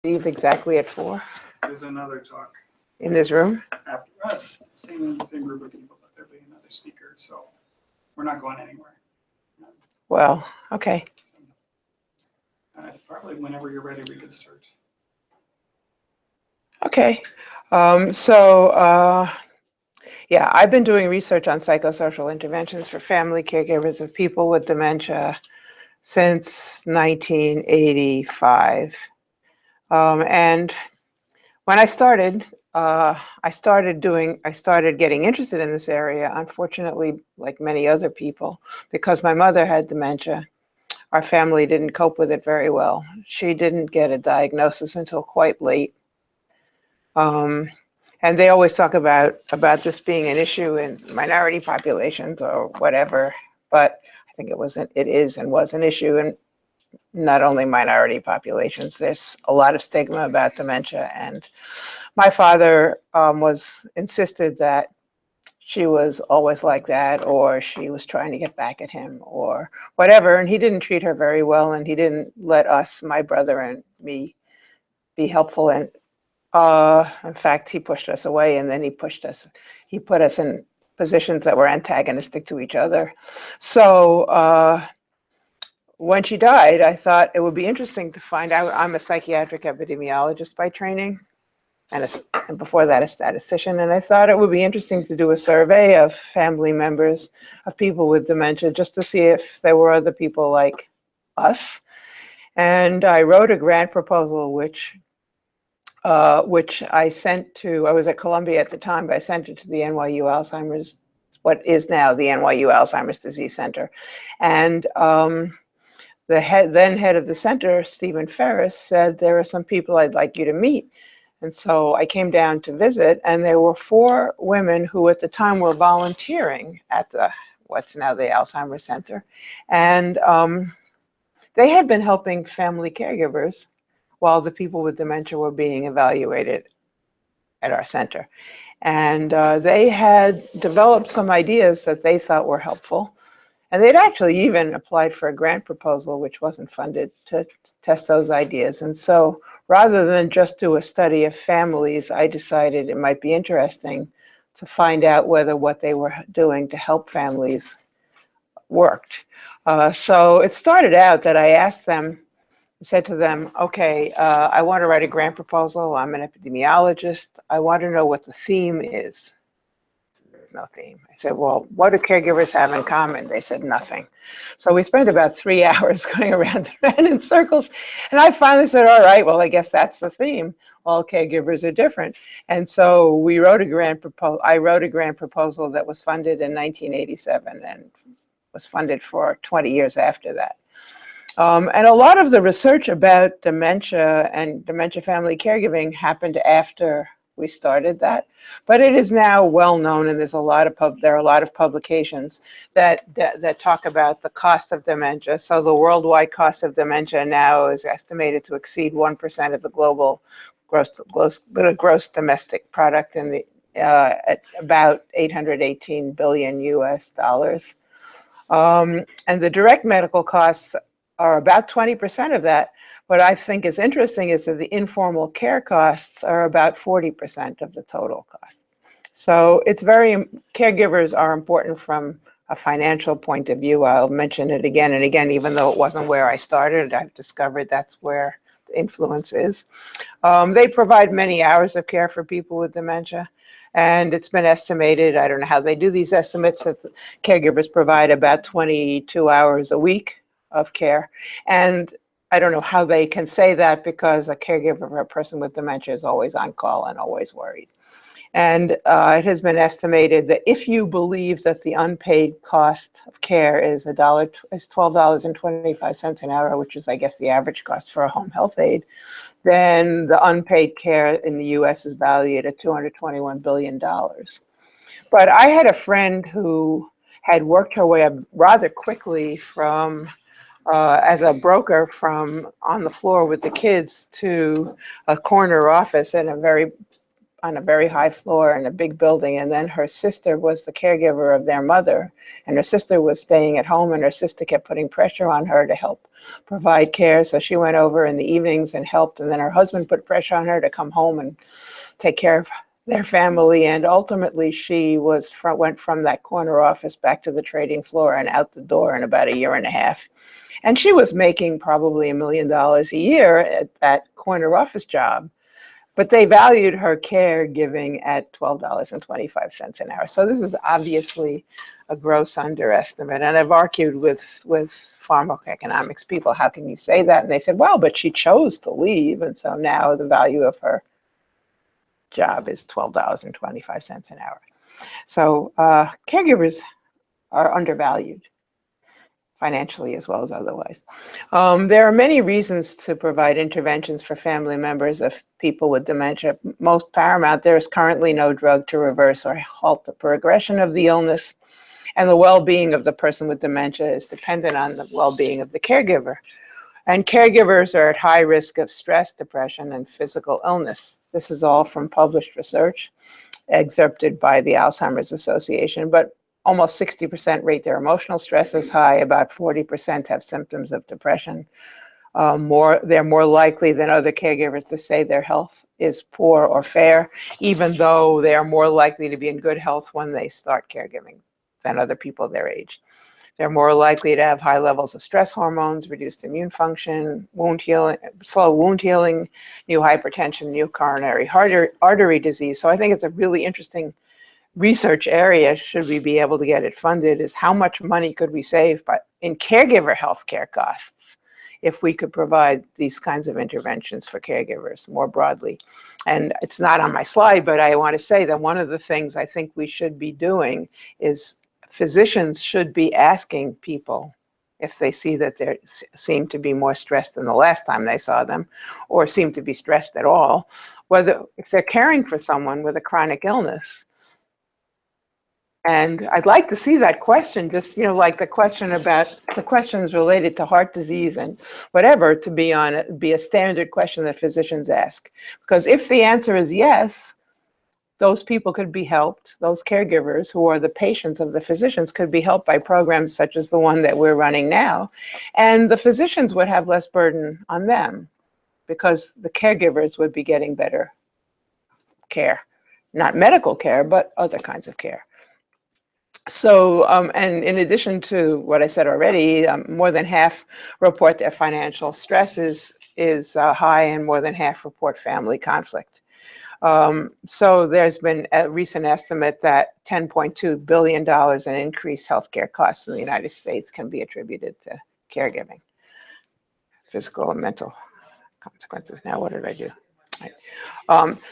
leave exactly at 4? There's another talk. In this room? After us, same group of people, but there'll be another speaker, so we're not going anywhere. Well, okay. So, probably whenever you're ready, we could start. Okay. Yeah, I've been doing research on psychosocial interventions for family caregivers of people with dementia since 1985. And when I started getting interested in this area, unfortunately, like many other people, because my mother had dementia. Our family didn't cope with it very well. She didn't get a diagnosis until quite late. And they always talk about this being an issue in minority populations or whatever, but I think it is and was an issue in not only minority populations. There's a lot of stigma about dementia, and my father insisted that she was always like that, or she was trying to get back at him, or whatever, and he didn't treat her very well, and he didn't let us, my brother and me, be helpful. And in fact, he pushed us away, and then he put us in positions that were antagonistic to each other. So when she died, I thought it would be interesting to find out. I'm a psychiatric epidemiologist by training, and before that, a statistician. And I thought it would be interesting to do a survey of family members of people with dementia, just to see if there were other people like us. And I wrote a grant proposal, which I sent to, I was at Columbia at the time, but I sent it to the NYU Alzheimer's, what is now the NYU Alzheimer's Disease Center. And the then head of the center, Stephen Ferris, said, there are some people I'd like you to meet. And so I came down to visit, and there were 4 women who at the time were volunteering at what's now the Alzheimer's Center. And they had been helping family caregivers while the people with dementia were being evaluated at our center. And they had developed some ideas that they thought were helpful. And they'd actually even applied for a grant proposal, which wasn't funded, to test those ideas. And so rather than just do a study of families, I decided it might be interesting to find out whether what they were doing to help families worked. So it started out that I asked them, said to them, okay, I want to write a grant proposal. I'm an epidemiologist. I want to know what the theme is. There's no theme. I said, well, what do caregivers have in common? They said nothing. So we spent about 3 hours going around in circles. And I finally said, all right, well, I guess that's the theme. All caregivers are different. And so we wrote a grant proposal. I wrote a grant proposal that was funded in 1987 and was funded for 20 years after that. And a lot of the research about dementia and dementia family caregiving happened after we started that, but it is now well known, and there are a lot of publications that talk about the cost of dementia. So the worldwide cost of dementia now is estimated to exceed 1% of the global gross domestic product, at about $818 billion US. And the direct medical costs are about 20% of that. What I think is interesting is that the informal care costs are about 40% of the total cost. So caregivers are important from a financial point of view. I'll mention it again and again, even though it wasn't where I started. I've discovered that's where the influence is. They provide many hours of care for people with dementia. And it's been estimated, I don't know how they do these estimates, that caregivers provide about 22 hours a week of care. And I don't know how they can say that, because a caregiver for a person with dementia is always on call and always worried. And it has been estimated that if you believe that the unpaid cost of care is $12.25 an hour, which is, I guess, the average cost for a home health aide, then the unpaid care in the US is valued at $221 billion. But I had a friend who had worked her way up rather quickly from as a broker from on the floor with the kids to a corner office in a very on a very high floor in a big building, and then her sister was the caregiver of their mother, and her sister was staying at home, and her sister kept putting pressure on her to help provide care. So she went over in the evenings and helped, and then her husband put pressure on her to come home and take care of their family. And ultimately she went from that corner office back to the trading floor and out the door in about 1.5 years. And she was making probably $1 million a year at that corner office job, but they valued her caregiving at $12.25 an hour. So this is obviously a gross underestimate. And I've argued with pharmacoeconomics people, how can you say that? And they said, well, but she chose to leave. And so now the value of her job is $12.25 an hour. So caregivers are undervalued, financially as well as otherwise. There are many reasons to provide interventions for family members of people with dementia. Most paramount, there is currently no drug to reverse or halt the progression of the illness, and the well-being of the person with dementia is dependent on the well-being of the caregiver. And caregivers are at high risk of stress, depression, and physical illness. This is all from published research, excerpted by the Alzheimer's Association, but almost 60% rate their emotional stress as high. About 40% have symptoms of depression. They're more likely than other caregivers to say their health is poor or fair, even though they are more likely to be in good health when they start caregiving than other people their age. They're more likely to have high levels of stress hormones, reduced immune function, wound healing, slow wound healing, new hypertension, new coronary artery disease. So I think it's a really interesting research area, should we be able to get it funded, is how much money could we save in caregiver healthcare costs if we could provide these kinds of interventions for caregivers more broadly. And it's not on my slide, but I want to say that one of the things I think we should be doing is physicians should be asking people if they see that they seem to be more stressed than the last time they saw them, or seem to be stressed at all, whether if they're caring for someone with a chronic illness. And I'd like to see that question, just, like the questions related to heart disease and whatever, to be a standard question that physicians ask. Because if the answer is yes, those people could be helped, those caregivers who are the patients of the physicians could be helped by programs such as the one that we're running now. And the physicians would have less burden on them because the caregivers would be getting better care, not medical care, but other kinds of care. So, and in addition to what I said already, more than half report their financial stress is high, and more than half report family conflict. So there's been a recent estimate that $10.2 billion in increased healthcare costs in the United States can be attributed to caregiving, physical and mental consequences. Now, what did I do?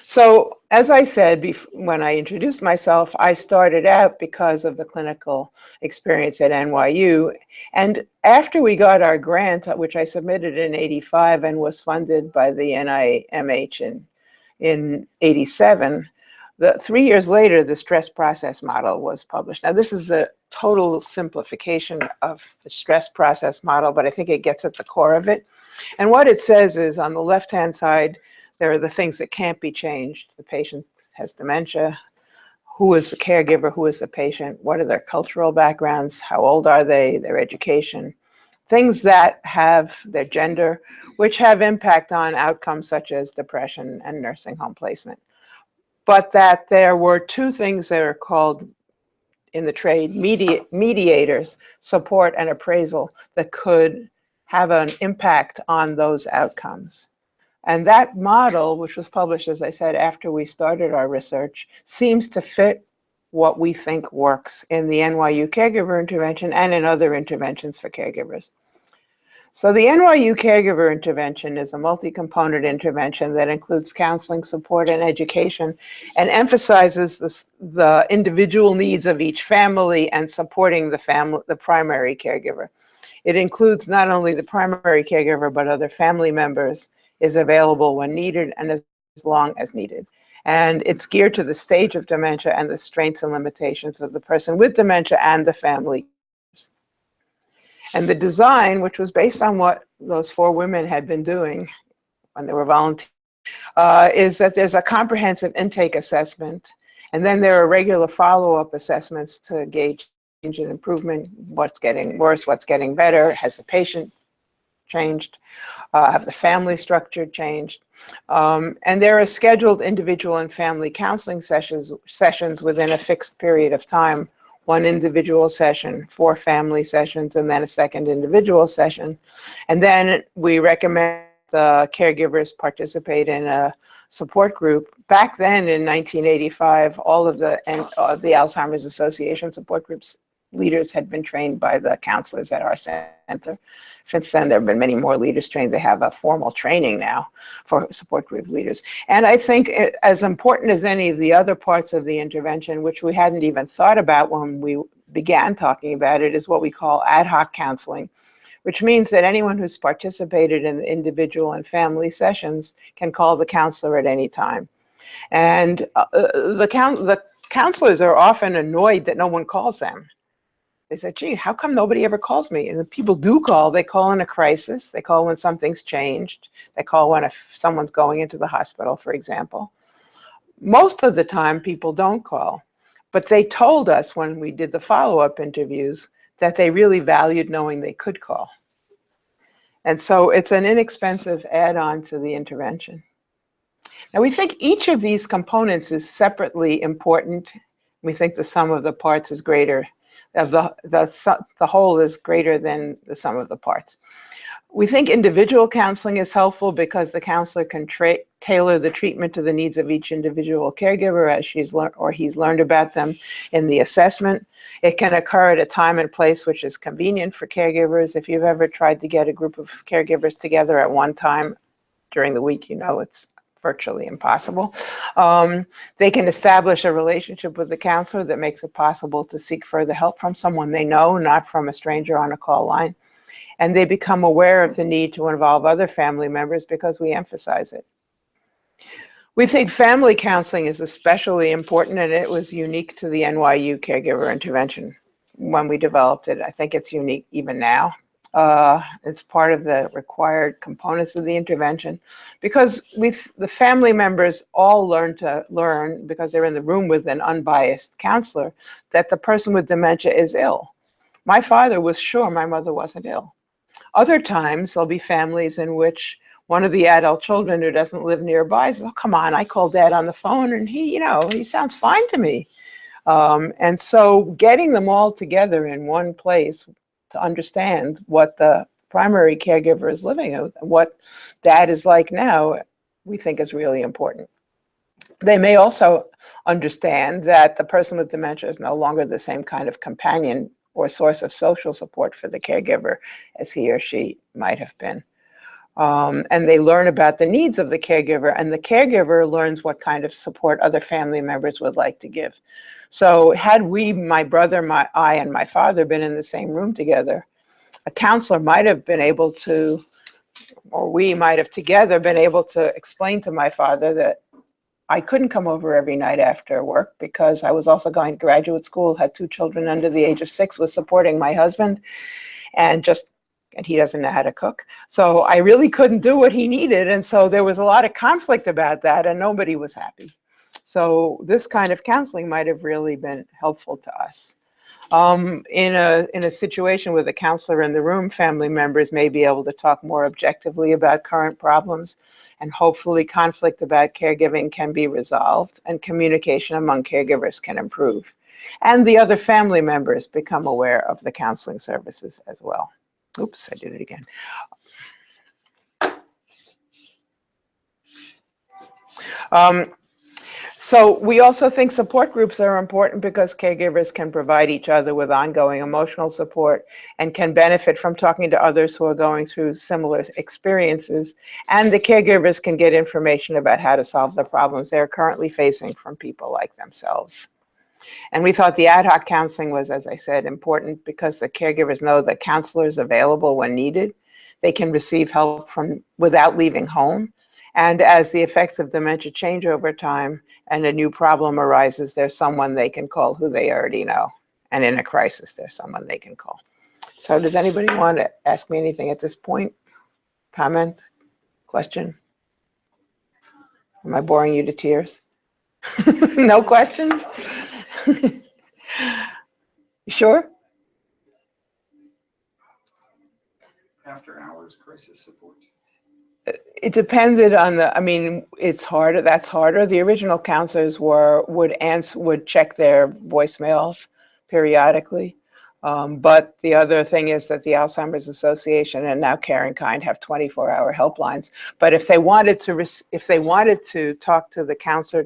So as I said when I introduced myself, I started out because of the clinical experience at NYU. And after we got our grant, which I submitted in '85 and was funded by the NIMH in '87, 3 years later, the stress process model was published. Now, this is a total simplification of the stress process model, but I think it gets at the core of it. And what it says is, on the left-hand side, there are the things that can't be changed. The patient has dementia. Who is the caregiver? Who is the patient? What are their cultural backgrounds? How old are they? Their education. Things that have their gender, which have impact on outcomes such as depression and nursing home placement. But that there were two things that are called in the trade mediators, support and appraisal, that could have an impact on those outcomes. And that model, which was published, as I said, after we started our research, seems to fit what we think works in the NYU Caregiver Intervention and in other interventions for caregivers. So the NYU Caregiver Intervention is a multi-component intervention that includes counseling, support, and education, and emphasizes the individual needs of each family and supporting the primary caregiver. It includes not only the primary caregiver, but other family members, is available when needed and as long as needed. And it's geared to the stage of dementia and the strengths and limitations of the person with dementia and the family. And the design, which was based on what those 4 women had been doing when they were volunteering, is that there's a comprehensive intake assessment, and then there are regular follow-up assessments to gauge change and improvement, what's getting worse, what's getting better, has the patient changed, have the family structure changed. And there are scheduled individual and family counseling sessions within a fixed period of time, 1 individual session, 4 family sessions, and then a second individual session. And then we recommend the caregivers participate in a support group. Back then in 1985, all of the Alzheimer's Association support groups leaders had been trained by the counselors at our center. Since then, there have been many more leaders trained. They have a formal training now for support group leaders. And I think as important as any of the other parts of the intervention, which we hadn't even thought about when we began talking about it, is what we call ad hoc counseling, which means that anyone who's participated in the individual and family sessions can call the counselor at any time. And the counselors are often annoyed that no one calls them. They said, gee, how come nobody ever calls me? And the people do call. They call in a crisis. They call when something's changed. They call when someone's going into the hospital, for example. Most of the time, people don't call. But they told us when we did the follow-up interviews that they really valued knowing they could call. And so it's an inexpensive add-on to the intervention. Now, we think each of these components is separately important. We think the sum of the parts is greater. The whole is greater than the sum of the parts. We think individual counseling is helpful because the counselor can tailor the treatment to the needs of each individual caregiver as she's learned or he's learned about them in the assessment. It can occur at a time and place which is convenient for caregivers. If you've ever tried to get a group of caregivers together at one time during the week, you know it's virtually impossible. They can establish a relationship with the counselor that makes it possible to seek further help from someone they know, not from a stranger on a call line. And they become aware of the need to involve other family members because we emphasize it. We think family counseling is especially important, and it was unique to the NYU Caregiver Intervention when we developed it. I think it's unique even now. It's part of the required components of the intervention because the family members all learn because they're in the room with an unbiased counselor that the person with dementia is ill. My father was sure my mother wasn't ill. Other times there'll be families in which one of the adult children who doesn't live nearby says, oh, come on, I called Dad on the phone and he sounds fine to me. And so getting them all together in one place to understand what the primary caregiver is living with, what Dad is like now, we think is really important. They may also understand that the person with dementia is no longer the same kind of companion or source of social support for the caregiver as he or she might have been. And they learn about the needs of the caregiver, and the caregiver learns what kind of support other family members would like to give. So had we, my brother, I, and my father been in the same room together, a counselor might have been able to, or we might have together been able to explain to my father that I couldn't come over every night after work because I was also going to graduate school, had 2 children under the age of 6, was supporting my husband, and he doesn't know how to cook. So I really couldn't do what he needed. And so there was a lot of conflict about that and nobody was happy. So this kind of counseling might have really been helpful to us. In a situation with a counselor in the room, family members may be able to talk more objectively about current problems, and hopefully conflict about caregiving can be resolved and communication among caregivers can improve. And the other family members become aware of the counseling services as well. Oops, I did it again. So we also think support groups are important because caregivers can provide each other with ongoing emotional support and can benefit from talking to others who are going through similar experiences. And the caregivers can get information about how to solve the problems they're currently facing from people like themselves. And we thought the ad hoc counseling was, as I said, important because the caregivers know the counselor is available when needed. They can receive help without leaving home. And as the effects of dementia change over time and a new problem arises, there's someone they can call who they already know. And in a crisis, there's someone they can call. So does anybody want to ask me anything at this point? Comment? Question? Am I boring you to tears? No questions? You sure? After hours crisis support. It depended on the, I mean, it's harder, that's harder. The original counselors would check their voicemails periodically. But the other thing is that the Alzheimer's Association and now Care in Kind have 24-hour helplines. But if they wanted to talk to the counselor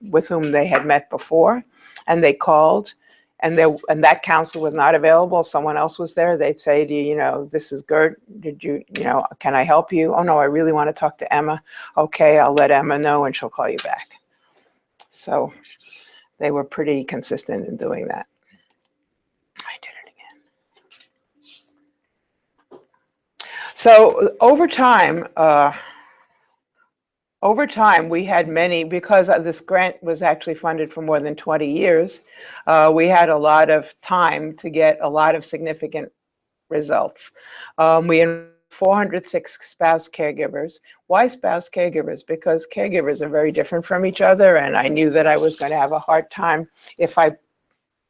with whom they had met before, and they called, and that counselor was not available, someone else was there, they'd say to you, this is Gert, can I help you? Oh no, I really want to talk to Emma. Okay, I'll let Emma know and she'll call you back. So they were pretty consistent in doing that. I did it again. So over time, we had many, because this grant was actually funded for more than 20 years, we had a lot of time to get a lot of significant results. We enrolled 406 spouse caregivers. Why spouse caregivers? Because caregivers are very different from each other, and I knew that I was going to have a hard time if I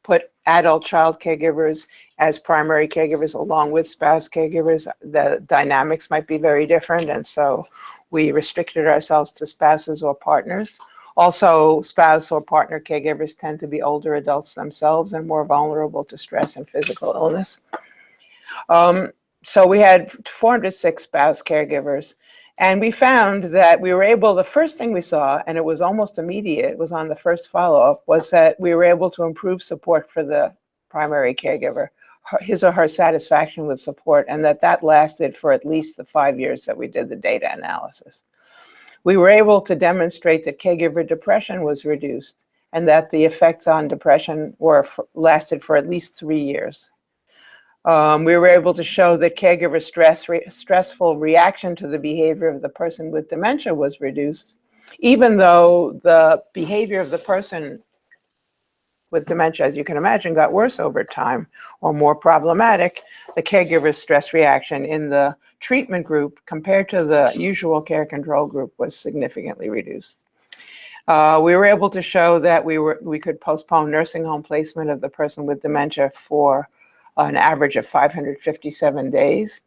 put adult child caregivers as primary caregivers along with spouse caregivers. The dynamics might be very different, and so we restricted ourselves to spouses or partners. Also, spouse or partner caregivers tend to be older adults themselves and more vulnerable to stress and physical illness. So we had 406 spouse caregivers, and we found that we were able, the first thing we saw, and it was almost immediate, it was on the first follow-up, was that we were able to improve support for the primary caregiver, his or her satisfaction with support, and that lasted for at least the 5 years that we did the data analysis. We were able to demonstrate that caregiver depression was reduced and that the effects on depression lasted for at least 3 years. We were able to show that caregiver stressful reaction to the behavior of the person with dementia was reduced, even though the behavior of the person with dementia, as you can imagine, got worse over time or more problematic. The caregiver's stress reaction in the treatment group compared to the usual care control group was significantly reduced. We were able to show that we could postpone nursing home placement of the person with dementia for an average of 557 days.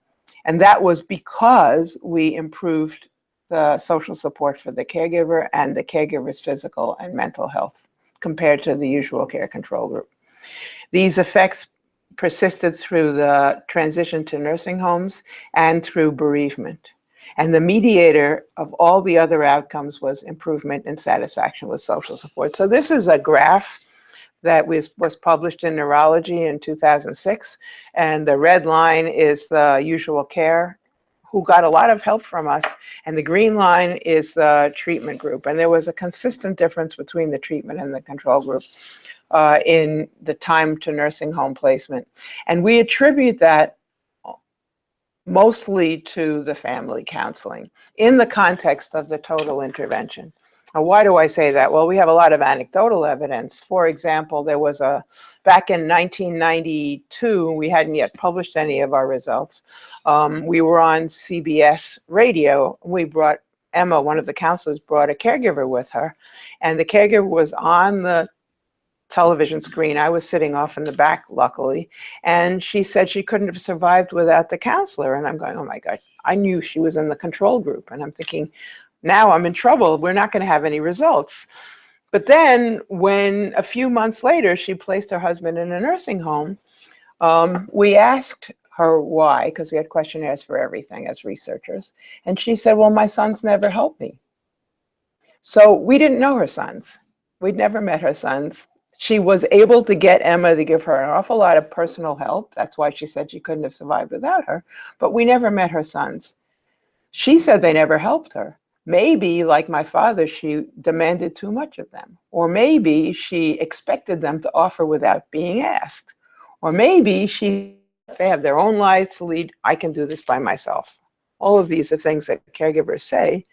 And that was because we improved the social support for the caregiver and the caregiver's physical and mental health compared to the usual care control group. These effects persisted through the transition to nursing homes and through bereavement. And the mediator of all the other outcomes was improvement in satisfaction with social support. So this is a graph that was published in Neurology in 2006. And the red line is the usual care, who got a lot of help from us. And the green line is the treatment group. And there was a consistent difference between the treatment and the control group in the time to nursing home placement. And we attribute that mostly to the family counseling in the context of the total intervention. Now, why do I say that? Well, we have a lot of anecdotal evidence. For example, there was back in 1992, we hadn't yet published any of our results. We were on CBS radio. We brought Emma, one of the counselors, brought a caregiver with her, and the caregiver was on the television screen. I was sitting off in the back, luckily, and she said she couldn't have survived without the counselor. And I'm going, oh my God, I knew she was in the control group. And I'm thinking, now I'm in trouble. We're not going to have any results. But then when a few months later, she placed her husband in a nursing home, we asked her why, because we had questionnaires for everything as researchers. And she said, well, my sons never helped me. So we didn't know her sons. We'd never met her sons. She was able to get Emma to give her an awful lot of personal help. That's why she said she couldn't have survived without her. But we never met her sons. She said they never helped her. Maybe, like my father, she demanded too much of them. Or maybe she expected them to offer without being asked. Or maybe they have their own lives to lead. I can do this by myself. All of these are things that caregivers say,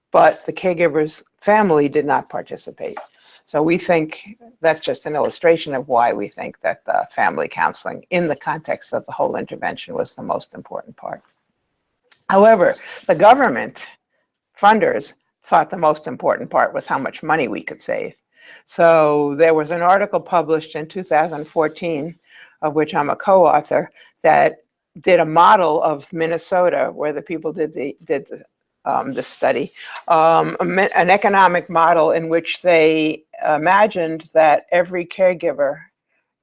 but the caregiver's family did not participate. So we think that's just an illustration of why we think that the family counseling in the context of the whole intervention was the most important part. However, the government funders thought the most important part was how much money we could save. So there was an article published in 2014, of which I'm a co-author, that did a model of Minnesota, where the people did the study, an economic model in which they imagined that every caregiver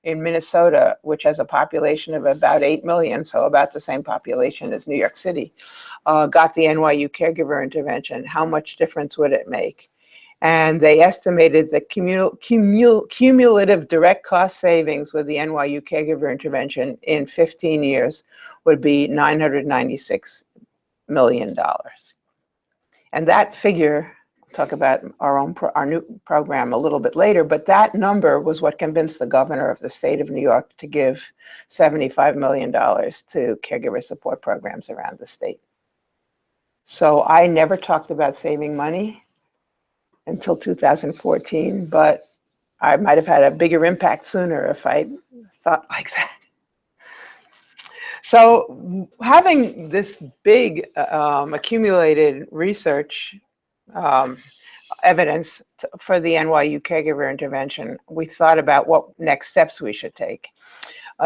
in Minnesota, which has a population of about 8 million, so about the same population as New York City, got the NYU Caregiver Intervention. How much difference would it make? And they estimated that cumulative direct cost savings with the NYU Caregiver Intervention in 15 years would be $996 million. And that figure, I'll talk about our new program a little bit later, but that number was what convinced the governor of the state of New York to give $75 million to caregiver support programs around the state. So I never talked about saving money until 2014, but I might have had a bigger impact sooner if I thought like that. So having this big accumulated research evidence for the NYU Caregiver Intervention, we thought about what next steps we should take.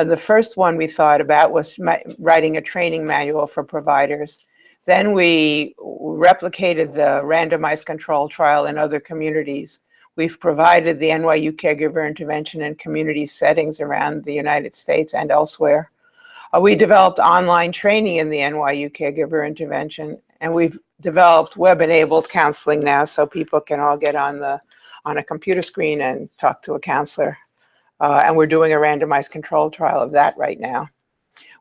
The first one we thought about was writing a training manual for providers. Then we replicated the randomized control trial in other communities. We've provided the NYU Caregiver Intervention in community settings around the United States and elsewhere. We developed online training in the NYU Caregiver Intervention, and we've developed web-enabled counseling now, so people can all get on a computer screen and talk to a counselor. And we're doing a randomized control trial of that right now.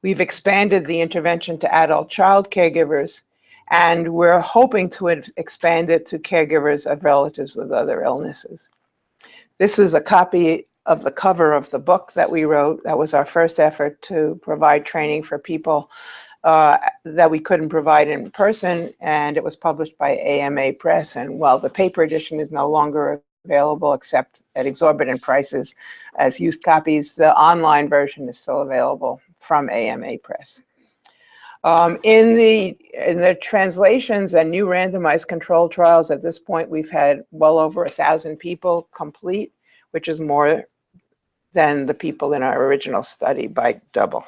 We've expanded the intervention to adult child caregivers, and we're hoping to expand it to caregivers of relatives with other illnesses. This is a copy of the cover of the book that we wrote. That was our first effort to provide training for people that we couldn't provide in person, and it was published by AMA Press. And while the paper edition is no longer available except at exorbitant prices as used copies, the online version is still available from AMA Press. In the translations and new randomized control trials, at this point, we've had well over 1,000 people complete, which is more than the people in our original study by double.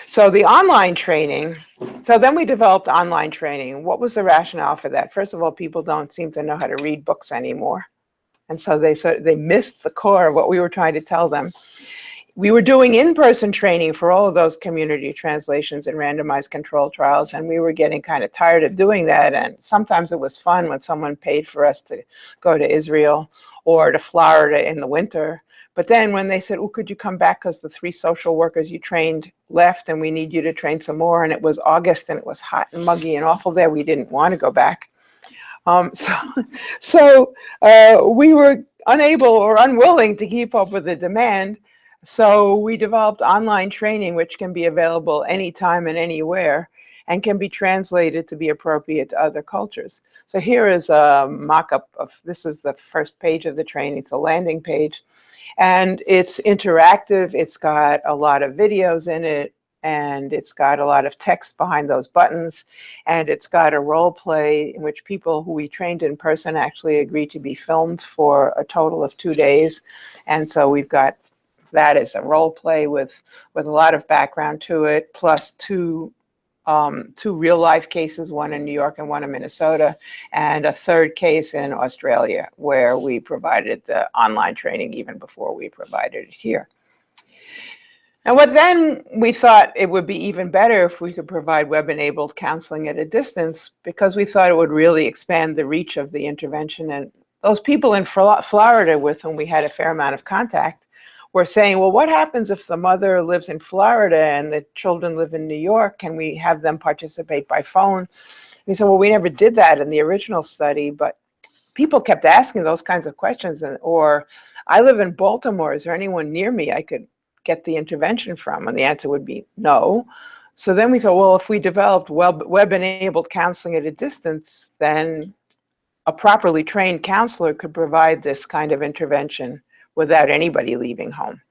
So the online training, so then we developed online training. What was the rationale for that? First of all, people don't seem to know how to read books anymore. And so they missed the core of what we were trying to tell them. We were doing in-person training for all of those community translations and randomized control trials, and we were getting kind of tired of doing that. And sometimes it was fun when someone paid for us to go to Israel or to Florida in the winter. But then when they said, oh, could you come back because the 3 social workers you trained left and we need you to train some more, and it was August and it was hot and muggy and awful there, we didn't want to go back. So we were unable or unwilling to keep up with the demand. So we developed online training, which can be available anytime and anywhere, and can be translated to be appropriate to other cultures. So here is a mock-up of, this is the first page of the training. It's a landing page, and it's interactive. It's got a lot of videos in it, and it's got a lot of text behind those buttons, and it's got a role play in which people who we trained in person actually agreed to be filmed for a total of 2 days. And so we've got that as a role play with a lot of background to it, plus two real life cases, one in New York and one in Minnesota, and a third case in Australia where we provided the online training even before we provided it here. And then we thought it would be even better if we could provide web-enabled counseling at a distance, because we thought it would really expand the reach of the intervention. And those people in Florida with whom we had a fair amount of contact were saying, well, what happens if the mother lives in Florida and the children live in New York? Can we have them participate by phone? We said, well, we never did that in the original study, but people kept asking those kinds of questions. Or, I live in Baltimore, is there anyone near me I could get the intervention from? And the answer would be no. So then we thought, well, if we developed web-enabled counseling at a distance, then a properly trained counselor could provide this kind of intervention without anybody leaving home.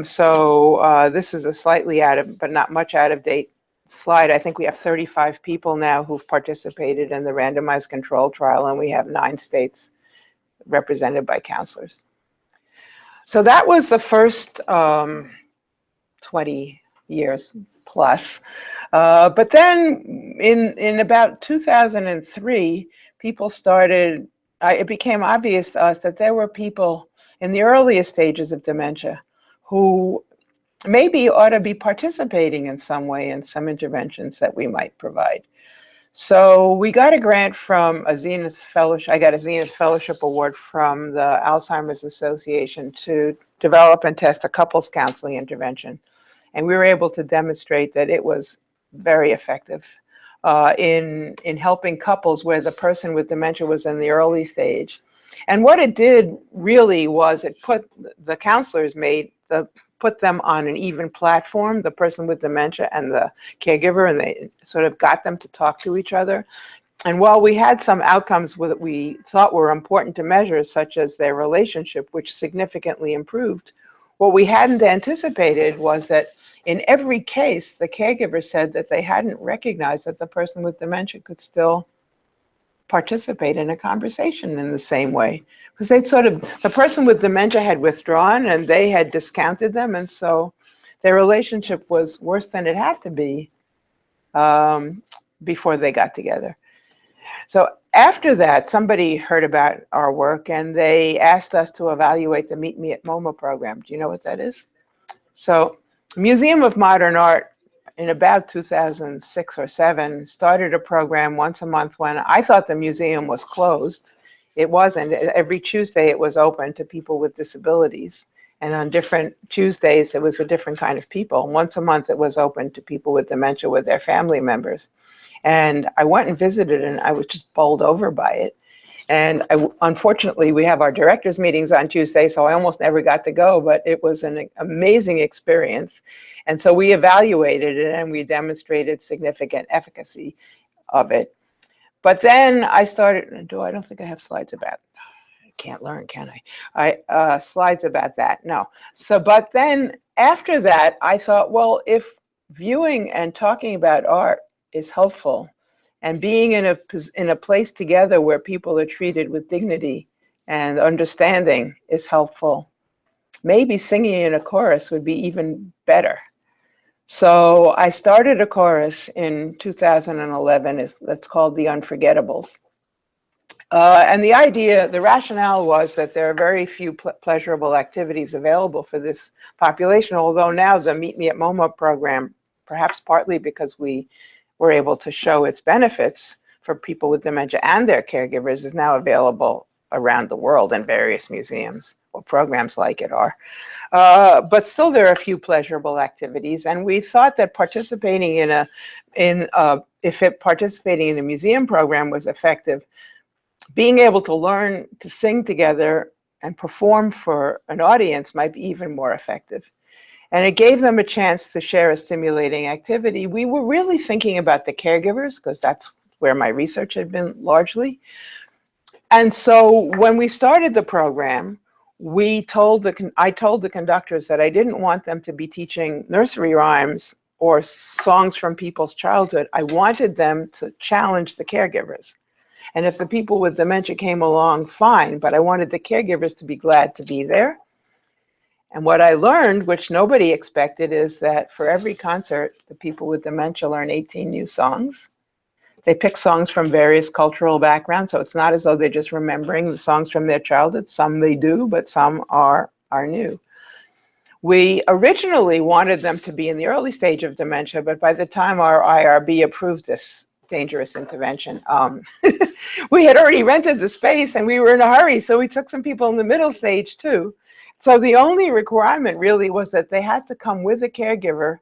This is a slightly but not much out of date slide, I think we have 35 people now who've participated in the randomized control trial, and we have 9 states represented by counselors. So that was the first 20 years plus. But then in about 2003, people started, it became obvious to us that there were people in the earliest stages of dementia who maybe ought to be participating in some way in some interventions that we might provide. So we got a grant from a Zenith Fellowship. I got a Zenith Fellowship Award from the Alzheimer's Association to develop and test a couples counseling intervention. And we were able to demonstrate that it was very effective in helping couples where the person with dementia was in the early stage. And what it did really was it put the counselors put them on an even platform, the person with dementia and the caregiver, and they sort of got them to talk to each other. And while we had some outcomes that we thought were important to measure, such as their relationship, which significantly improved, what we hadn't anticipated was that in every case, the caregiver said that they hadn't recognized that the person with dementia could still participate in a conversation in the same way. Because the person with dementia had withdrawn and they had discounted them, and so their relationship was worse than it had to be before they got together. So after that, somebody heard about our work and they asked us to evaluate the Meet Me at MoMA program. Do you know what that is? So Museum of Modern Art in about 2006 or 7 started a program once a month when I thought the museum was closed. It wasn't. Every Tuesday it was open to people with disabilities. And on different Tuesdays, it was a different kind of people. Once a month, it was open to people with dementia with their family members. And I went and visited, and I was just bowled over by it. And unfortunately, we have our directors' meetings on Tuesday, so I almost never got to go, but it was an amazing experience. And so we evaluated it, and we demonstrated significant efficacy of it. But then I started, I don't think I have slides about, I can't learn, can I? Slides about that, no. So, but then after that, I thought, well, if viewing and talking about art is helpful, and being in a place together where people are treated with dignity and understanding is helpful, maybe singing in a chorus would be even better. So I started a chorus in 2011 that's called The Unforgettables. And the idea, the rationale was that there are very few pleasurable activities available for this population, although now the Meet Me at MoMA program, perhaps partly because we were able to show its benefits for people with dementia and their caregivers, is now available around the world in various museums, or programs like it are. But still there are a few pleasurable activities, and we thought that participating participating in a museum program was effective, being able to learn to sing together and perform for an audience might be even more effective. And it gave them a chance to share a stimulating activity. We were really thinking about the caregivers, because that's where my research had been largely. And so when we started the program, I told the conductors that I didn't want them to be teaching nursery rhymes or songs from people's childhood. I wanted them to challenge the caregivers. And if the people with dementia came along, fine, but I wanted the caregivers to be glad to be there. And what I learned, which nobody expected, is that for every concert, the people with dementia learn 18 new songs. They pick songs from various cultural backgrounds, so it's not as though they're just remembering the songs from their childhood. Some they do, but some are new. We originally wanted them to be in the early stage of dementia, but by the time our IRB approved this dangerous intervention, we had already rented the space and we were in a hurry, so we took some people in the middle stage too. So the only requirement really was that they had to come with a caregiver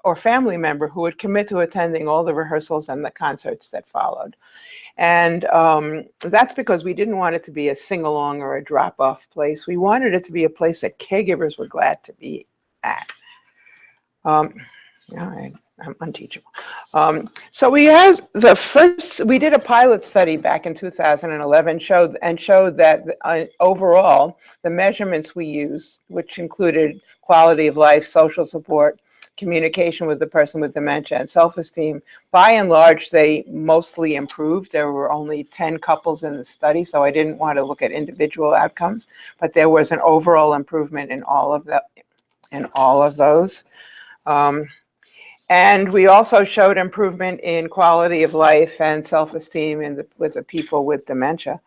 or family member who would commit to attending all the rehearsals and the concerts that followed. And that's because we didn't want it to be a sing-along or a drop-off place. We wanted it to be a place that caregivers were glad to be at. I'm unteachable. So we had we did a pilot study back in 2011 showed that overall, the measurements we used, which included quality of life, social support, communication with the person with dementia and self-esteem, by and large, they mostly improved. There were only 10 couples in the study, so I didn't want to look at individual outcomes, but there was an overall improvement in all of those. And we also showed improvement in quality of life and self-esteem with the people with dementia.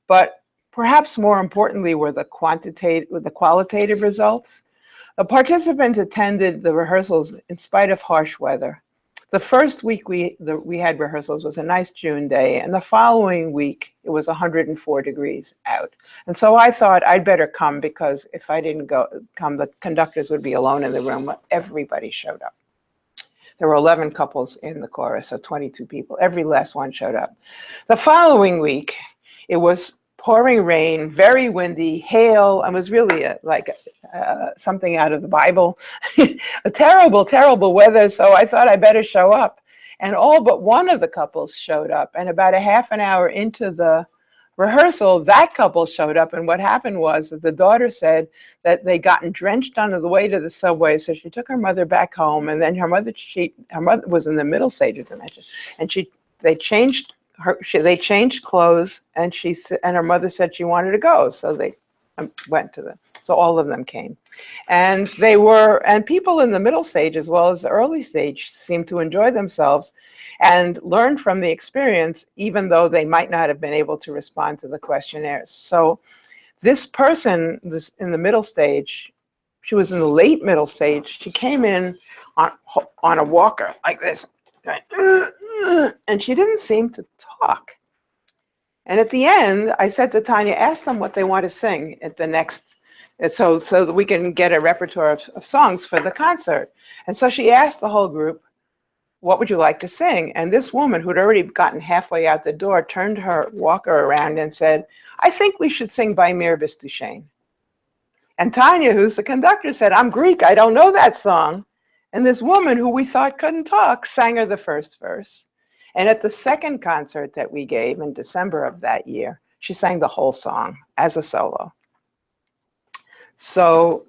But perhaps more importantly were the qualitative results. The participants attended the rehearsals in spite of harsh weather. The first week we had rehearsals was a nice June day, and the following week it was 104 degrees out. And so I thought I'd better come, because if I didn't come, the conductors would be alone in the room. Everybody showed up. There were 11 couples in the chorus, so 22 people. Every last one showed up. The following week, it was pouring rain, very windy, hail, and was really something out of the Bible. A terrible, terrible weather, so I thought I better show up. And all but one of the couples showed up, and about a half an hour into the rehearsal, that couple showed up, and what happened was that the daughter said that they'd gotten drenched on the way to the subway, so she took her mother back home, and then her mother was in the middle stage of dementia, and they changed clothes, and her mother said she wanted to go, so they went to so all of them came. And people in the middle stage as well as the early stage seemed to enjoy themselves and learn from the experience, even though they might not have been able to respond to the questionnaires. So this person in the middle stage, she was in the late middle stage, she came in on a walker like this, and she didn't seem to talk. And at the end, I said to Tanya, ask them what they want to sing at the next, so that we can get a repertoire of songs for the concert. And so she asked the whole group, what would you like to sing? And this woman, who'd already gotten halfway out the door, turned her walker around and said, I think we should sing By Mirvis Duchesne. And Tanya, who's the conductor, said, I'm Greek, I don't know that song. And this woman, who we thought couldn't talk, sang her the first verse. And at the second concert that we gave in December of that year, she sang the whole song as a solo. So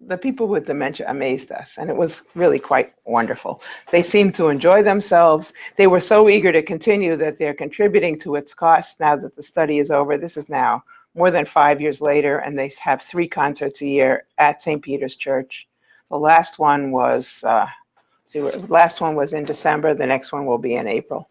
the people with dementia amazed us, and it was really quite wonderful. They seemed to enjoy themselves. They were so eager to continue that they're contributing to its cost now that the study is over. This is now more than 5 years later, and they have 3 concerts a year at St. Peter's Church. The last one was in December. The next one will be in April.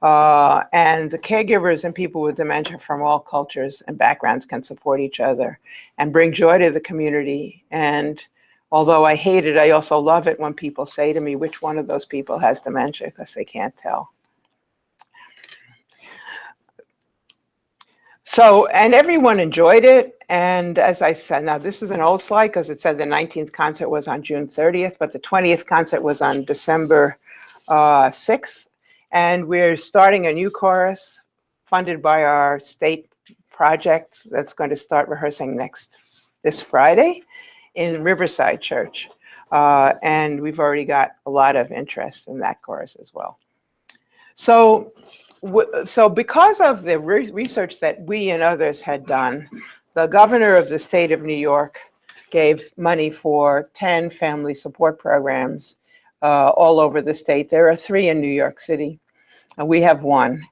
And the caregivers and people with dementia from all cultures and backgrounds can support each other and bring joy to the community. And although I hate it, I also love it when people say to me which one of those people has dementia, because they can't tell. So, and everyone enjoyed it. And as I said, now this is an old slide because it said the 19th concert was on June 30th, but the 20th concert was on December 6th. And we're starting a new chorus funded by our state project that's going to start rehearsing this Friday in Riverside Church. And we've already got a lot of interest in that chorus as well. So because of the research that we and others had done, the governor of the state of New York gave money for 10 family support programs all over the state. There are 3 in New York City. We have 1.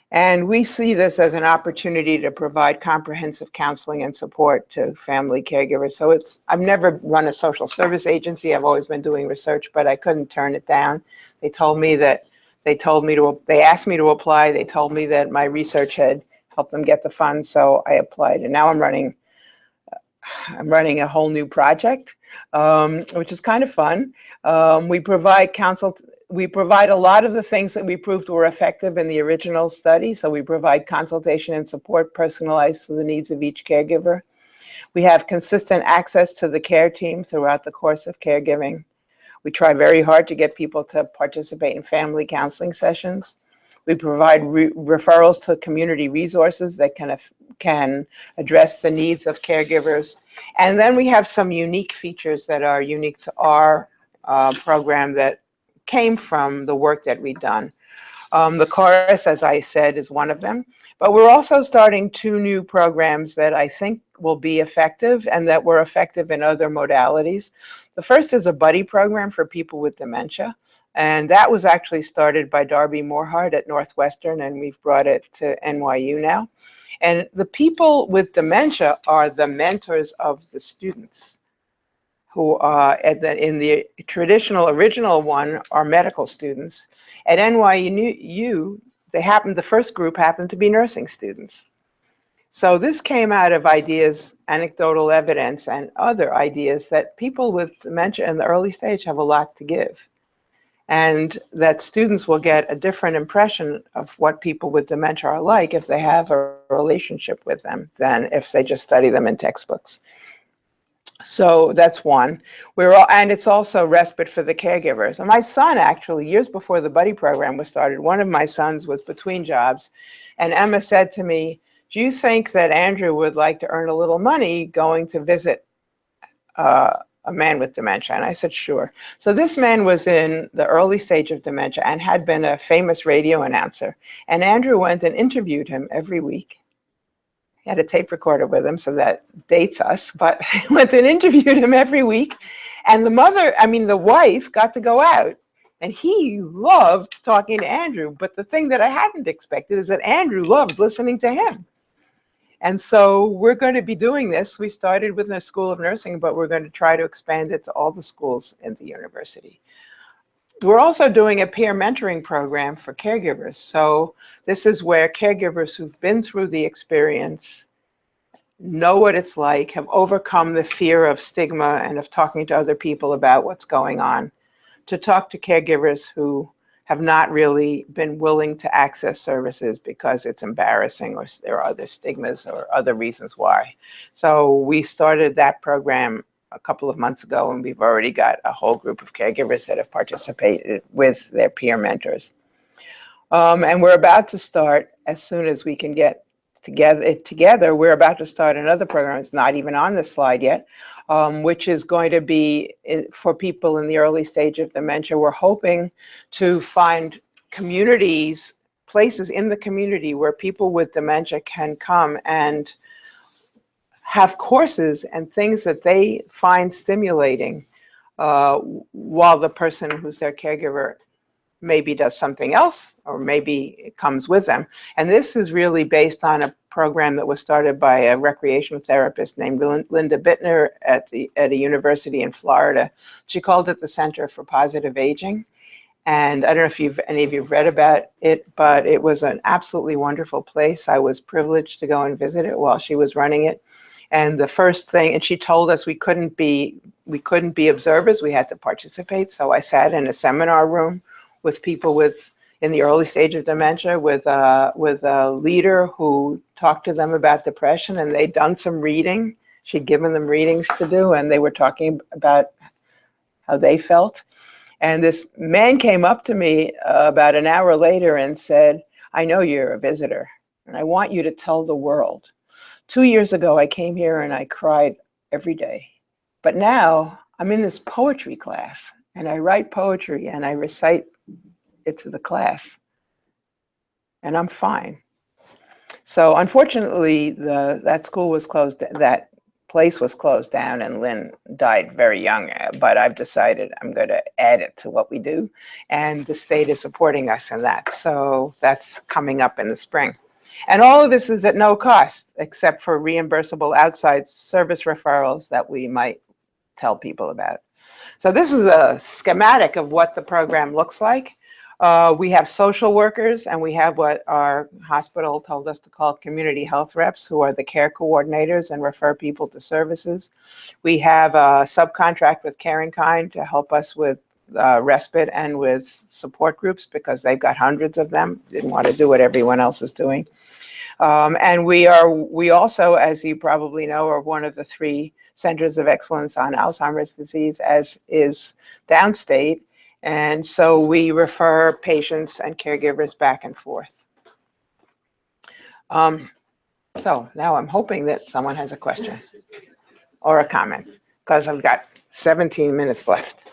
And we see this as an opportunity to provide comprehensive counseling and support to family caregivers. So I've never run a social service agency. I've always been doing research, but I couldn't turn it down. They asked me to apply. They told me that my research had helped them get the funds, so I applied. And now I'm running a whole new project, which is kind of fun. We provide a lot of the things that we proved were effective in the original study. So we provide consultation and support personalized to the needs of each caregiver. We have consistent access to the care team throughout the course of caregiving. We try very hard to get people to participate in family counseling sessions. We provide referrals to community resources that can address the needs of caregivers. And then we have some unique features that are unique to our program that came from the work that we've done. The chorus, as I said, is one of them. But we're also starting 2 new programs that I think will be effective and that were effective in other modalities. The first is a buddy program for people with dementia. And that was actually started by Darby Moorhart at Northwestern, and we've brought it to NYU now. And the people with dementia are the mentors of the students, who are in the traditional original one are medical students. At NYU, the first group happened to be nursing students. So this came out of ideas, anecdotal evidence, and other ideas that people with dementia in the early stage have a lot to give. And that students will get a different impression of what people with dementia are like if they have a relationship with them than if they just study them in textbooks. So that's one. And it's also respite for the caregivers. And my son, actually, years before the buddy program was started, one of my sons was between jobs. And Emma said to me, do you think that Andrew would like to earn a little money going to visit a man with dementia? And I said, sure. So this man was in the early stage of dementia and had been a famous radio announcer. And Andrew went and interviewed him every week. He had a tape recorder with him, so that dates us, but he went and interviewed him every week. And the wife got to go out. And he loved talking to Andrew. But the thing that I hadn't expected is that Andrew loved listening to him. And so we're going to be doing this. We started with the School of Nursing, but we're going to try to expand it to all the schools in the university. We're also doing a peer mentoring program for caregivers. So this is where caregivers who've been through the experience, know what it's like, have overcome the fear of stigma and of talking to other people about what's going on, to talk to caregivers who have not really been willing to access services because it's embarrassing or there are other stigmas or other reasons why. So we started that program a couple of months ago, and we've already got a whole group of caregivers that have participated with their peer mentors. And we're about to start, as soon as we can get together, we're about to start another program. It's not even on this slide yet, which is going to be for people in the early stage of dementia. We're hoping to find communities, places in the community where people with dementia can come and have courses and things that they find stimulating while the person who's their caregiver maybe does something else, or maybe it comes with them. And this is really based on a program that was started by a recreational therapist named Linda Bittner at a university in Florida. She called it the Center for Positive Aging. And I don't know if any of you have read about it, but it was an absolutely wonderful place. I was privileged to go and visit it while she was running it. And the first thing, and she told us we couldn't be observers, we had to participate. So I sat in a seminar room with people in the early stage of dementia with a leader who talked to them about depression, and they'd done some reading. She'd given them readings to do, and they were talking about how they felt. And this man came up to me about an hour later and said, I know you're a visitor, and I want you to tell the world. 2 years ago, I came here and I cried every day. But now I'm in this poetry class, and I write poetry and I recite it to the class, and I'm fine. So unfortunately, that school was closed, that place was closed down, and Lynn died very young, but I've decided I'm going to add it to what we do, and the state is supporting us in that. So that's coming up in the spring. And all of this is at no cost, except for reimbursable outside service referrals that we might tell people about. So this is a schematic of what the program looks like. We have social workers, and we have what our hospital told us to call community health reps, who are the care coordinators and refer people to services. We have a subcontract with Care in Kind to help us with respite and with support groups, because they've got hundreds of them. Didn't want to do what everyone else is doing. And we also, as you probably know, are one of the 3 centers of excellence on Alzheimer's disease, as is Downstate. And so we refer patients and caregivers back and forth. So now I'm hoping that someone has a question or a comment, because I've got 17 minutes left.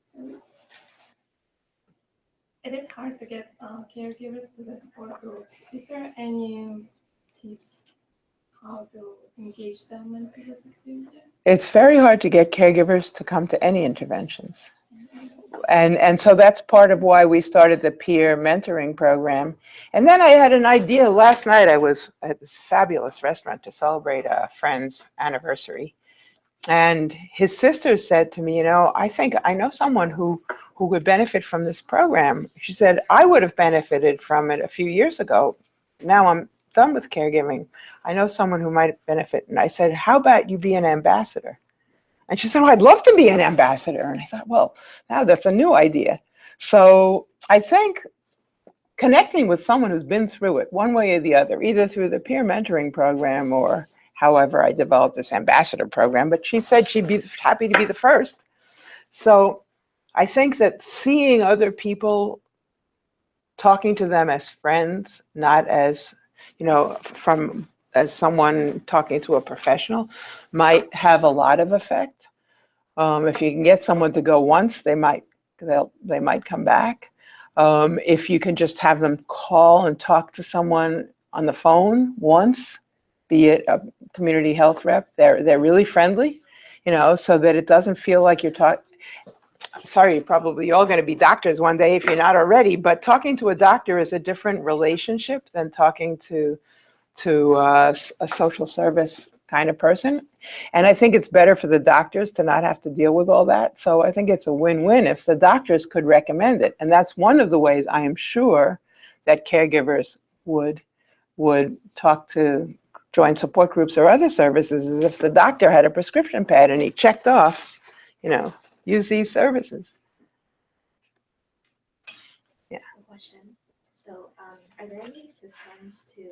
So it is hard to get caregivers to the support groups. Is there any tips how to engage them into this activity? It's very hard to get caregivers to come to any interventions. And so that's part of why we started the peer mentoring program. And then I had an idea. Last night I was at this fabulous restaurant to celebrate a friend's anniversary. And his sister said to me, you know, I think I know someone who would benefit from this program. She said, I would have benefited from it a few years ago. Now I'm done with caregiving. I know someone who might benefit. And I said, how about you be an ambassador? And she said, well, I'd love to be an ambassador. And I thought, well, now that's a new idea. So I think connecting with someone who's been through it one way or the other, either through the peer mentoring program or however I developed this ambassador program, but she said she'd be happy to be the first. So I think that seeing other people, talking to them as friends, not as, you know, as someone talking to a professional, might have a lot of effect. If you can get someone to go once, they might come back. If you can just have them call and talk to someone on the phone once, be it a community health rep, they're really friendly, you know, so that it doesn't feel like you're talking. Sorry, you're probably all going to be doctors one day if you're not already, but talking to a doctor is a different relationship than talking to a social service kind of person. And I think it's better for the doctors to not have to deal with all that. So I think it's a win-win if the doctors could recommend it. And that's one of the ways I am sure that caregivers would talk to join support groups or other services, is if the doctor had a prescription pad and he checked off, you know, use these services. Yeah. Question. So, are there any systems to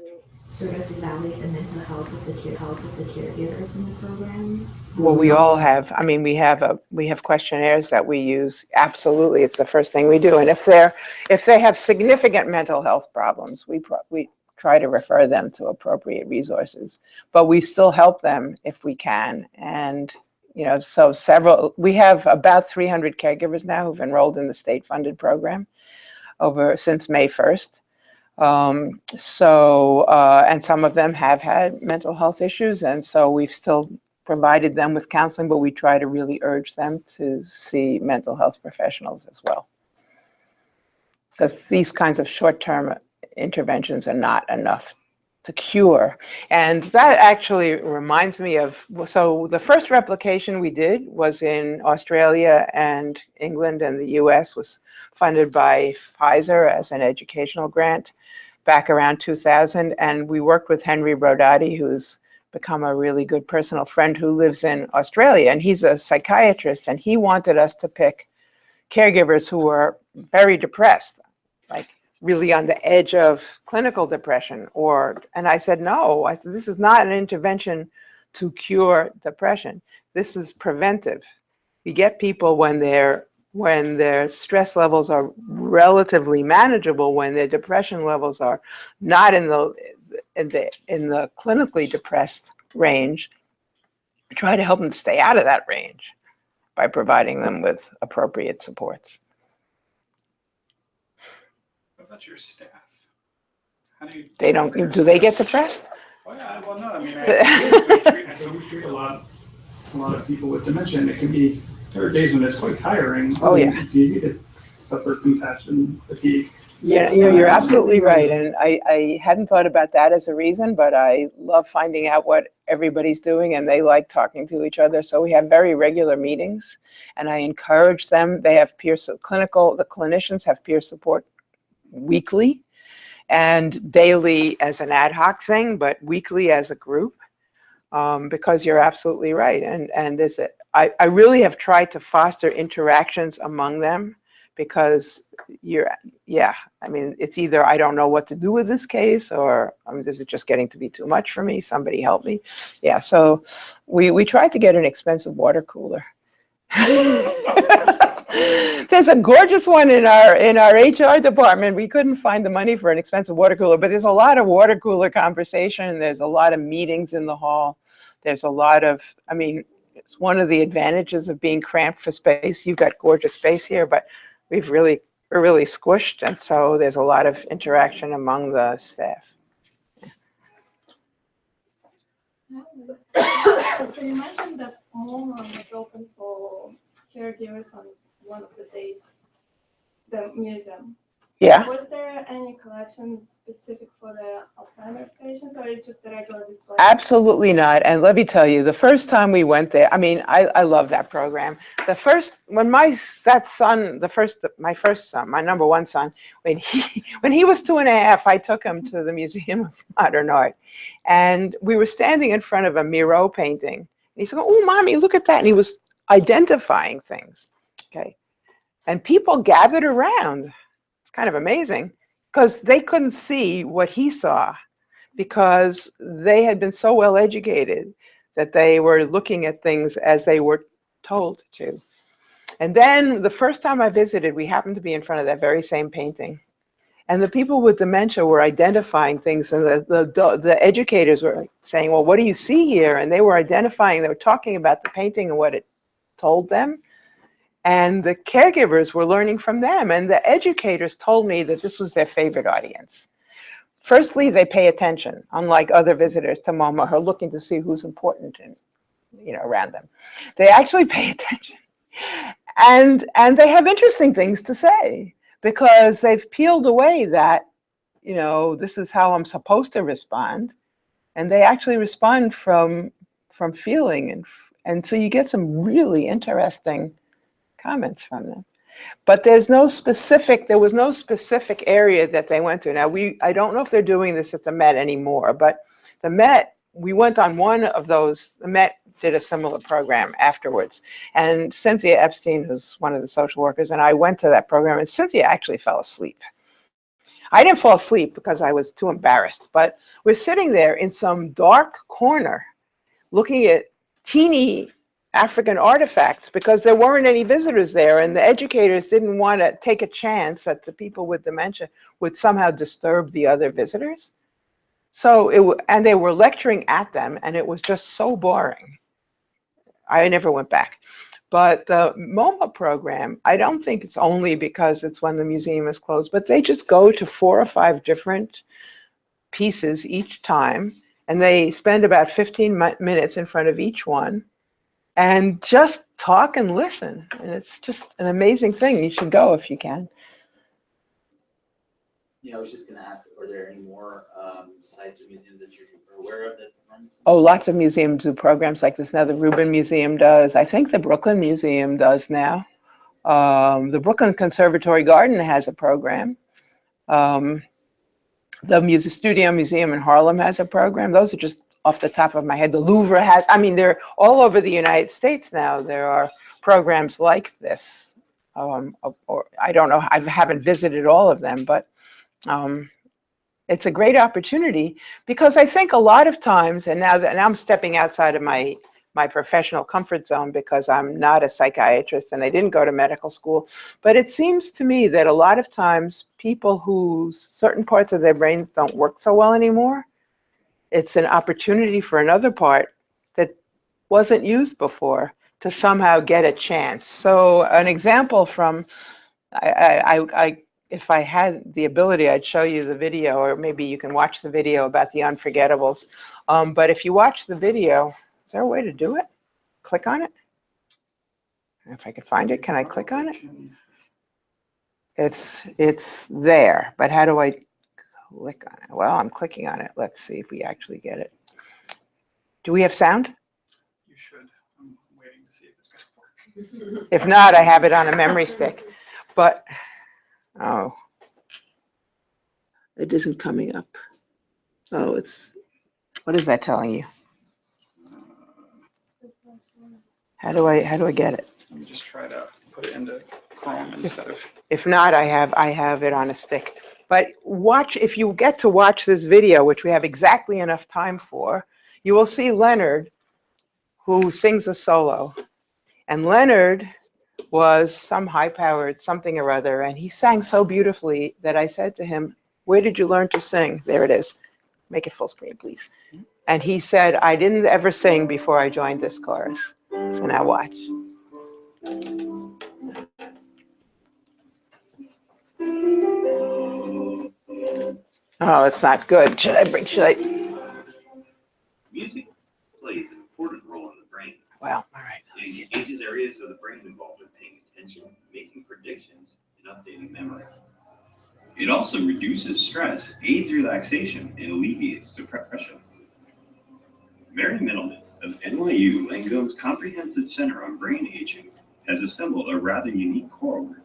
sort of evaluate the mental health of the caregivers in the programs? Well, we all have. I mean, we have questionnaires that we use. Absolutely, it's the first thing we do. And if they have significant mental health problems, we try to refer them to appropriate resources. But we still help them if we can. And you know, so we have about 300 caregivers now who've enrolled in the state-funded program since May 1st. And some of them have had mental health issues, and so we've still provided them with counseling, but we try to really urge them to see mental health professionals as well. Because these kinds of short-term interventions are not enough to cure. And that actually reminds me of, so the first replication we did was in Australia and England, and the US was funded by Pfizer as an educational grant back around 2000. And we worked with Henry Brodati, who's become a really good personal friend who lives in Australia. And he's a psychiatrist, and he wanted us to pick caregivers who were very depressed, like really on the edge of clinical depression, and I said, no, this is not an intervention to cure depression. This is preventive. We get people when their stress levels are relatively manageable, when their depression levels are not in the clinically depressed range, try to help them stay out of that range by providing them with appropriate supports. What about your staff? How do you? Do they get depressed? Well, yeah, well, no, I mean, we treat a lot of people with dementia, and there are days when it's quite tiring. Oh, yeah. It's easy to suffer compassion fatigue. Yeah, you're absolutely right. And I hadn't thought about that as a reason, but I love finding out what everybody's doing, and they like talking to each other. So we have very regular meetings, and I encourage them. They have the clinicians have peer support weekly and daily as an ad hoc thing, but weekly as a group, because you're absolutely right. And I really have tried to foster interactions among them, because I mean, it's either I don't know what to do with this case, or this is just getting to be too much for me. Somebody help me. Yeah, so we tried to get an expensive water cooler. There's a gorgeous one in our HR department. We couldn't find the money for an expensive water cooler, but there's a lot of water cooler conversation. There's a lot of meetings in the hall. There's a lot of, I mean, It's one of the advantages of being cramped for space. You've got gorgeous space here, but we're really squished, and so there's a lot of interaction among the staff. So you mentioned that MoMA was open for caregivers on one of the days, the museum. Yeah. Was there any collection specific for the Alzheimer's patients, or it's just the regular display? Absolutely not. And let me tell you, the first time we went there, I mean, I love that program. When my first son, my number one son, when he was 2.5, I took him to the Museum of Modern Art, and we were standing in front of a Miro painting. And he said, "Oh, mommy, look at that!" And he was identifying things. Okay, and people gathered around. Kind of amazing, because they couldn't see what he saw, because they had been so well educated that they were looking at things as they were told to. And then the first time I visited, we happened to be in front of that very same painting, and the people with dementia were identifying things, and the educators were saying, "Well, what do you see here?" And they were identifying, they were talking about the painting and what it told them. And the caregivers were learning from them. And the educators told me that this was their favorite audience. Firstly, they pay attention, unlike other visitors to MoMA who are looking to see who's important and, around them. They actually pay attention. And they have interesting things to say, because they've peeled away that, this is how I'm supposed to respond. And they actually respond from feeling. And so you get some really interesting comments from them. But there was no specific area that they went to. Now, I don't know if they're doing this at the Met anymore, but the Met, we went on one of those. The Met did a similar program afterwards. And Cynthia Epstein, who's one of the social workers, and I went to that program, and Cynthia actually fell asleep. I didn't fall asleep because I was too embarrassed, but we're sitting there in some dark corner looking at teeny African artifacts, because there weren't any visitors there, and the educators didn't want to take a chance that the people with dementia would somehow disturb the other visitors. So and they were lecturing at them, and it was just so boring. I never went back. But the MoMA program, I don't think it's only because it's when the museum is closed, but they just go to 4 or 5 different pieces each time, and they spend about 15 minutes in front of each one, and just talk and listen. And it's just an amazing thing. You should go if you can. Yeah, I was just going to ask, are there any more sites or museums that you're aware of that run? Oh, lots of museums do programs like this now. The Rubin Museum does. I think the Brooklyn Museum does now. The Brooklyn Conservatory Garden has a program. The Studio Museum in Harlem has a program. Those are just off the top of my head. The Louvre has, they're all over the United States now. There are programs like this. Or I don't know, I haven't visited all of them, but it's a great opportunity, because I think a lot of times, and now I'm stepping outside of my professional comfort zone, because I'm not a psychiatrist and I didn't go to medical school, but it seems to me that a lot of times people whose certain parts of their brains don't work so well anymore, it's an opportunity for another part that wasn't used before to somehow get a chance. So an example from, if I had the ability, I'd show you the video, or maybe you can watch the video about the unforgettables. But if you watch the video, is there a way to do it? Click on it? If I could find it, can I click on it? It's there, but how do I click on it? Well, I'm clicking on it. Let's see if we actually get it. Do we have sound? You should. I'm waiting to see if it's going to work. If not, I have it on a memory stick. But, oh, it isn't coming up. Oh, what is that telling you? How do I get it? Let me just try to put it into Chrome instead of. If not, I have it on a stick. But if you get to watch this video, which we have exactly enough time for, you will see Leonard, who sings a solo. And Leonard was some high-powered something or other, and he sang so beautifully that I said to him, "Where did you learn to sing?" There it is. Make it full screen, please. And he said, "I didn't ever sing before I joined this chorus." So now watch. Oh, it's not good. Should I? Music plays an important role in the brain. Well, all right. It engages areas of the brain involved in paying attention, making predictions, and updating memory. It also reduces stress, aids relaxation, and alleviates depression. Mary Mittelman of NYU Langone's Comprehensive Center on Brain Aging has assembled a rather unique core.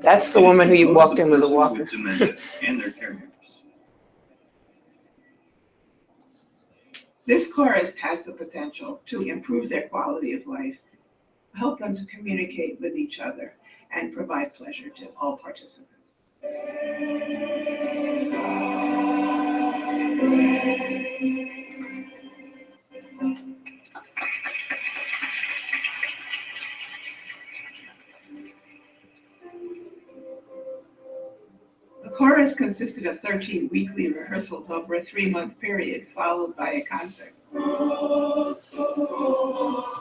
That's the woman who you walked in with a walker. With dementia and their caregivers. This chorus has the potential to improve their quality of life, help them to communicate with each other, and provide pleasure to all participants. The chorus consisted of 13 weekly rehearsals over a 3-month period, followed by a concert.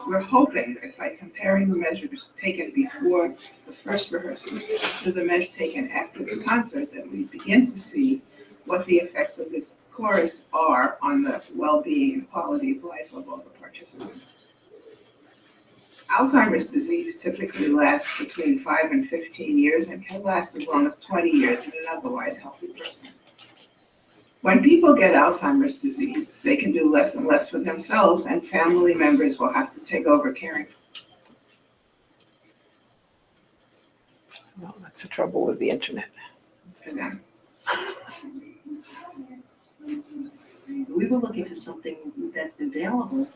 We're hoping that by comparing the measures taken before the first rehearsal to the measures taken after the concert, that we begin to see what the effects of this chorus are on the well-being and quality of life of all the participants. Alzheimer's disease typically lasts between 5 and 15 years and can last as long as 20 years in an otherwise healthy person. When people get Alzheimer's disease, they can do less and less for themselves, and family members will have to take over caring. Well, that's the trouble with the internet. For them. We were looking for something that's available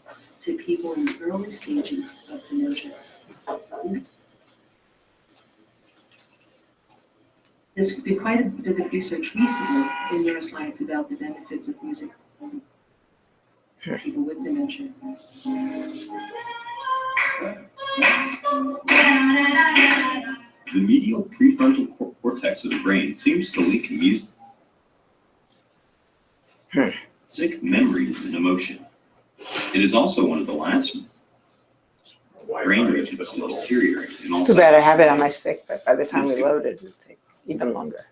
to people in the early stages of dementia. There's been quite a bit of research recently in neuroscience about the benefits of music for people with dementia. The medial prefrontal cortex of the brain seems to link music, memories, and emotion. It is also one of the last brain regions to deteriorate. Too bad I have it on my stick, but by the time we load it, it'll take even longer.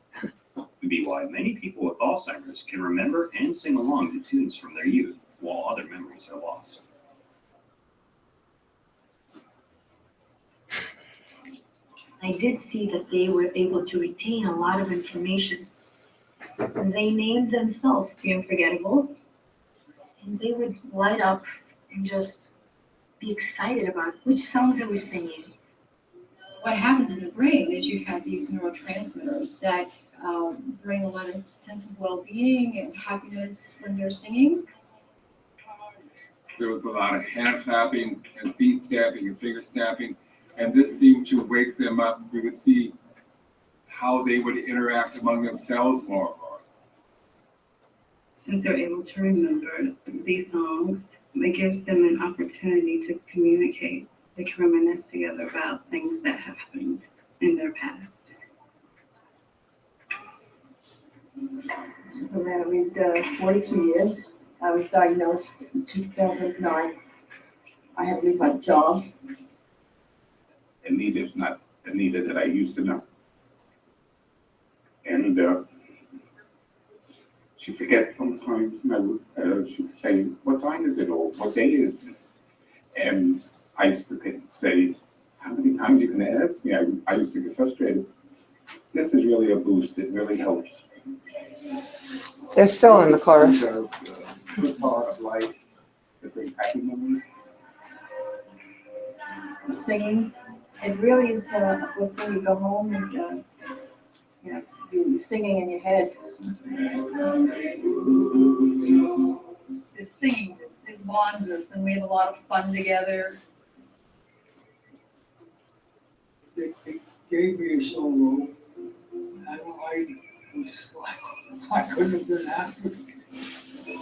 Could be why many people with Alzheimer's can remember and sing along to tunes from their youth, while other memories are lost. I did see that they were able to retain a lot of information. And they named themselves the Unforgettables. And they would light up and just be excited about which songs are we singing. What happens in the brain is you have these neurotransmitters that bring a lot of sense of well-being and happiness when they're singing. There was a lot of hand clapping and feet stamping and finger snapping, and this seemed to wake them up. We would see how they would interact among themselves more. Since they're able to remember these songs, it gives them an opportunity to communicate. They can reminisce together about things that have happened in their past. So for married 42 years. I was diagnosed in 2009. I had to leave my job. Anita's not Anita that I used to know. And she forgets sometimes. She would say, "What time is it?" or "What day is it?" And I used to say, "How many times are you going to ask me?" I used to get frustrated. This is really a boost. It really helps. They're still in the chorus. Good part of life, the great happy memories. Singing, it really is a thing. You go home and you're singing in your head. The singing, it bonds us, and we have a lot of fun together. They gave me a solo, and I was like, I couldn't have been happier. I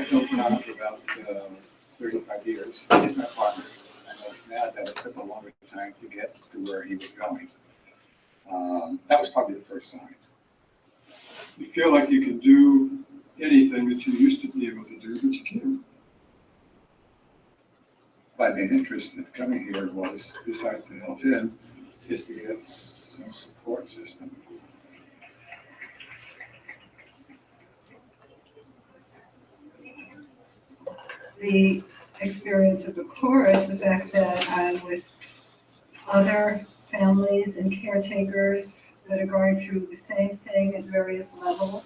felt proud about where he was going. That was probably the first sign. You feel like you can do anything that you used to be able to do, but you can't. My main interest in coming here was, besides the help in, is to get some support system. The experience of the chorus, the fact that I'm with other families and caretakers that are going through the same thing at various levels,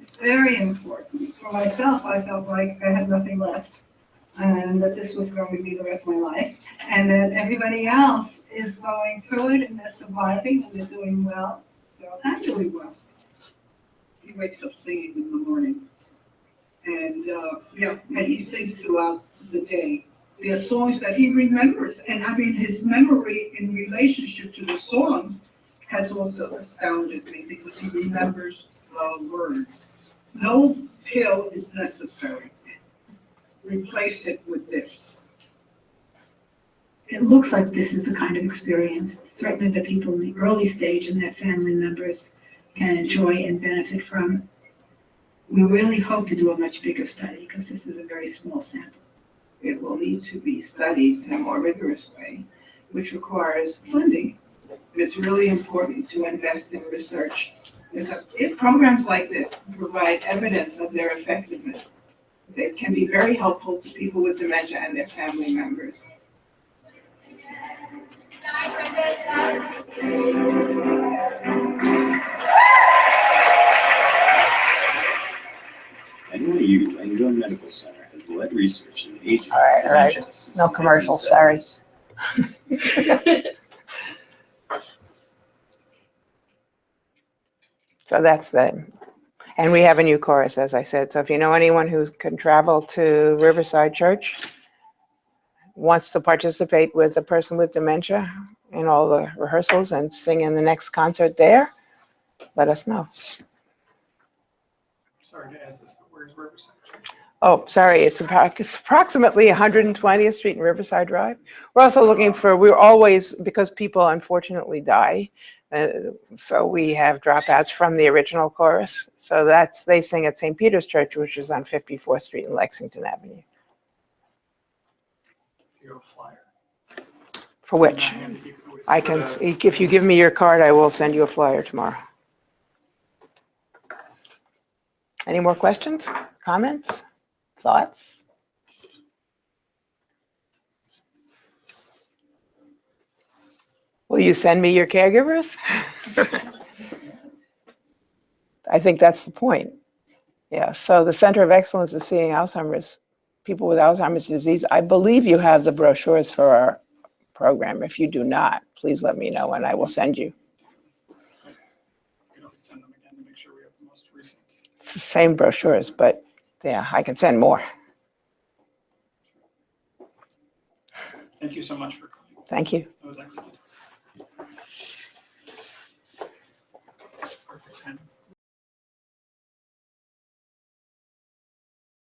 is very important. For myself, I felt like I had nothing left, and that this was going to be the rest of my life, and that everybody else is going through it, and they're surviving, and they're doing well. So I'm doing well. He wakes up singing in the morning. And, and he sings throughout the day. There are songs that he remembers. And I mean, his memory in relationship to the songs has also astounded me because he remembers the words. No pill is necessary. Replace it with this. It looks like this is the kind of experience certainly the people in the early stage and their family members can enjoy and benefit from. We really hope to do a much bigger study because this is a very small sample. It will need to be studied in a more rigorous way, which requires funding. It's really important to invest in research because if programs like this provide evidence of their effectiveness, they can be very helpful to people with dementia and their family members. NYU Medical Center has led research in aging. All right. No commercials, sorry. So that's them. And we have a new chorus, as I said. So if you know anyone who can travel to Riverside Church, wants to participate with a person with dementia in all the rehearsals and sing in the next concert there, let us know. Sorry to ask this, but where's Riverside Church? Oh, sorry, it's approximately 120th Street and Riverside Drive. We're also looking for, we're always, because people unfortunately die, so we have dropouts from the original chorus. So they sing at St. Peter's Church, which is on 54th Street and Lexington Avenue. Your flyer. For which? I can, if you give me your card, I will send you a flyer tomorrow. Any more questions, comments, thoughts? Will you send me your caregivers? I think that's the point. Yeah, so the Center of Excellence is seeing Alzheimer's, people with Alzheimer's disease. I believe you have the brochures for our program. If you do not, please let me know and I will send you. You can always send them again to make sure we have the most recent. It's the same brochures, but yeah, I can send more. Thank you so much for coming. Thank you. That was excellent.